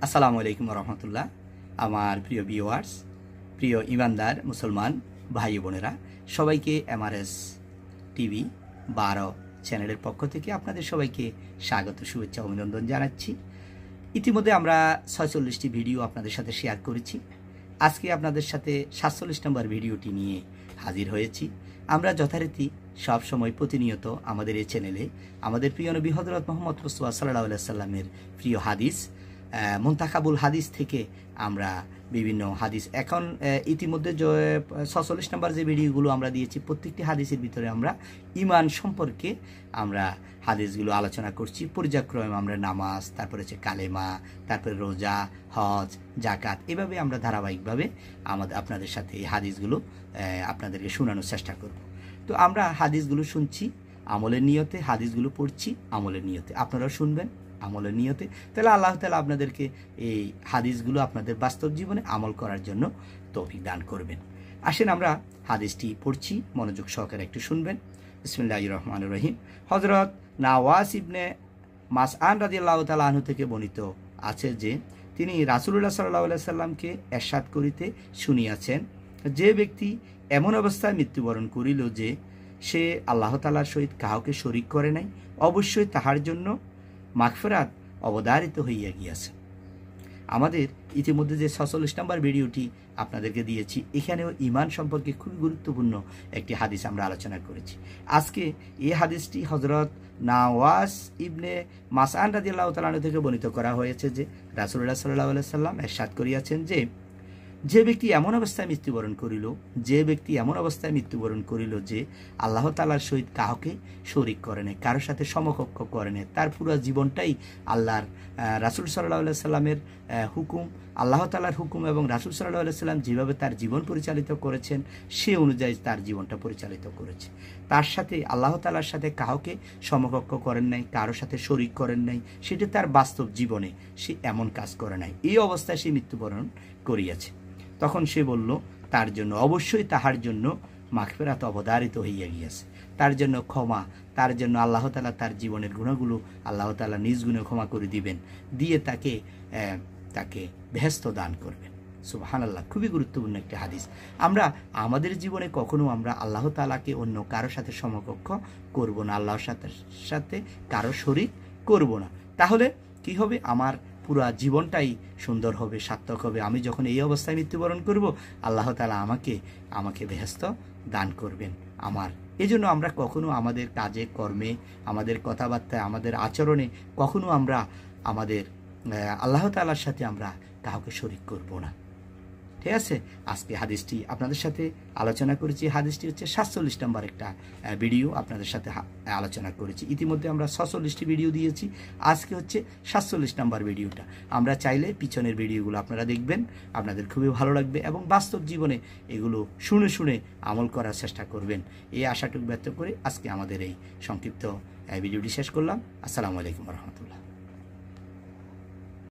আসসালামু আলাইকুম রহমতুল্লাহ। আমার প্রিয় ভিউয়ার্স, প্রিয় ইমানদার মুসলমান ভাই বোনেরা, সবাইকে এমআরএস টিভি 12 চ্যানেলের পক্ষ থেকে আপনাদের সবাইকে স্বাগত, শুভেচ্ছা, অভিনন্দন জানাচ্ছি। ইতিমধ্যে আমরা 46টি ভিডিও আপনাদের সাথে শেয়ার করেছি। আজকে আপনাদের সাথে 47 নম্বর ভিডিওটি নিয়ে হাজির হয়েছি। আমরা যথারীতি সবসময় প্রতিনিয়ত আমাদের এই চ্যানেলে আমাদের প্রিয় নবী হযরত মুহাম্মদ রাসূলুল্লাহ সাল্লাল্লাহু আলাইহি ওয়াসাল্লামের প্রিয় হাদিস, মুনতাখাবুল হাদিস থেকে আমরা বিভিন্ন হাদিস, এখন ইতিমধ্যে 46 নম্বর যে ভিডিওগুলো আমরা দিয়েছি, প্রত্যেকটি হাদিসের ভিতরে আমরা ঈমান সম্পর্কে আমরা হাদিসগুলো আলোচনা করছি। পর্যায়ক্রমে আমরা নামাজ, তারপরে হচ্ছে কালেমা, তারপরে রোজা, হজ, জাকাত, এভাবে আমরা ধারাবাহিকভাবে আপনাদের সাথে এই হাদিসগুলো আপনাদেরকে শোনানোর চেষ্টা করব। তো আমরা হাদিসগুলো শুনছি আমলের নিয়তে, হাদিসগুলো পড়ছি আমলের নিয়তে, আপনারাও শুনবেন আমলের নিয়তে। তাহলে আল্লাহ তাআলা আপনাদেরকে এই হাদিসগুলো আপনাদের বাস্তব জীবনে আমল করার জন্য তৌফিক দান করবেন। আসেন আমরা হাদিসটি পড়ছি, মনোযোগ সহকারে একটু শুনবেন। বিসমিল্লাহির রহমানির রহিম। হযরত নাওয়াস ইবনে মাসআন রাদিয়াল্লাহু তাআলা আনহু থেকে বর্ণিত আছে যে তিনি রাসূলুল্লাহ সাল্লাল্লাহু আলাইহি সাল্লামকে ইরশাদ করিতে শুনিয়াছেন, যে ব্যক্তি এমন অবস্থায় মৃত্যুবরণ করিল যে সে আল্লাহ তাআলার সহিত কাউকে শরীক করে নাই, অবশ্যই তাহার জন্য মাগফিরাত অবধারিত হইয়া গিয়াছে। আমাদের ইতিমধ্যে যে 46 নম্বর ভিডিওটি আপনাদেরকে দিয়েছি, এখানেও ঈমান সম্পর্কে খুবই গুরুত্বপূর্ণ একটি হাদিস আমরা আলোচনা করেছি। আজকে এই হাদিসটি হযরত নাওয়াস ইবনে মাসআন রাদিয়াল্লাহু তাআলা আনহু থেকে বর্ণিত করা হয়েছে যে রাসূলুল্লাহ সাল্লাল্লাহু আলাইহি সাল্লাম ইরশাদ করিয়াছেন যে ব্যক্তি এমন অবস্থায় মৃত্যুবরণ করিল যে আল্লাহ তাআলার সহিত কাউকে শরীক করে নাই, কারোর সাথে সমকক্ষ করে নাই, তার পুরো জীবনটাই আল্লাহর রাসূল সাল্লাল্লাহু আলাইহি সাল্লামের হুকুম, আল্লাহ তাআলার হুকুম এবং রাসূল সাল্লাল্লাহু আলাইহি সাল্লাম যেভাবে তার জীবন পরিচালিত করেছেন সে অনুযায়ী তার জীবনটা পরিচালিত করেছে। তার সাথে আল্লাহ তাআলার সাথে কাউকে সমকক্ষ করেন নাই, কারোর সাথে শরীক করেন নাই, সেটা তার বাস্তব জীবনে সে এমন কাজ করে নাই। এই অবস্থায় সে মৃত্যুবরণ করিয়াছে। তখন সে বলল, তার জন্য অবশ্যই তাহার জন্য মাগফিরাত অবধারিত হইয়া গিয়াছে, তার জন্য ক্ষমা, তার জন্য আল্লাহ তাআলা তার জীবনের গুণাগুলো আল্লাহ তাআলা নিজ গুণে ক্ষমা করে দিবেন, দিয়ে তাকে বেহেশত দান করবেন। সুবহানাল্লাহ, খুবই গুরুত্বপূর্ণ একটি হাদিস। আমরা আমাদের জীবনে কখনো আমরা আল্লাহ তাআলাকে অন্য কারোর সাথে সমকক্ষ করব না, আল্লাহর সাথে কারো শরীক করব না। তাহলে কি হবে? আমার পুরা জীবনটাই সুন্দর হবে, সার্থক হবে। আমি যখন এই অবস্থায় মৃত্যুবরণ করব, আল্লাহ তাআলা আমাকে বেহেশত দান করবেন আমার। এজন্য আমরা কখনো আমাদের কাজে কর্মে, আমাদের কথাবার্তায়, আমাদের আচরণে কখনো আমরা আমাদের আল্লাহ তাআলার সাথে আমরা কাউকে শরীক করব না। ঠিক আছে? আজকে হাদিসটি আপনাদের সাথে আলোচনা করেছি। হাদিসটি হচ্ছে 47 নম্বর একটা ভিডিও আপনাদের সাথে আলোচনা করেছি। ইতিমধ্যে আমরা 46টি ভিডিও দিয়েছি, আজকে হচ্ছে 47 নম্বর ভিডিওটা। আমরা চাইলে পিছনের ভিডিওগুলো আপনারা দেখবেন, আপনাদের খুবই ভালো লাগবে এবং বাস্তব জীবনে এগুলো শুনে শুনে আমল করার চেষ্টা করবেন। এই আশাটুকু ব্যক্ত করে আজকে আমাদের এই সংক্ষিপ্ত ভিডিওটি শেষ করলাম। আসসালামু আলাইকুম রহমতুল্লাহ।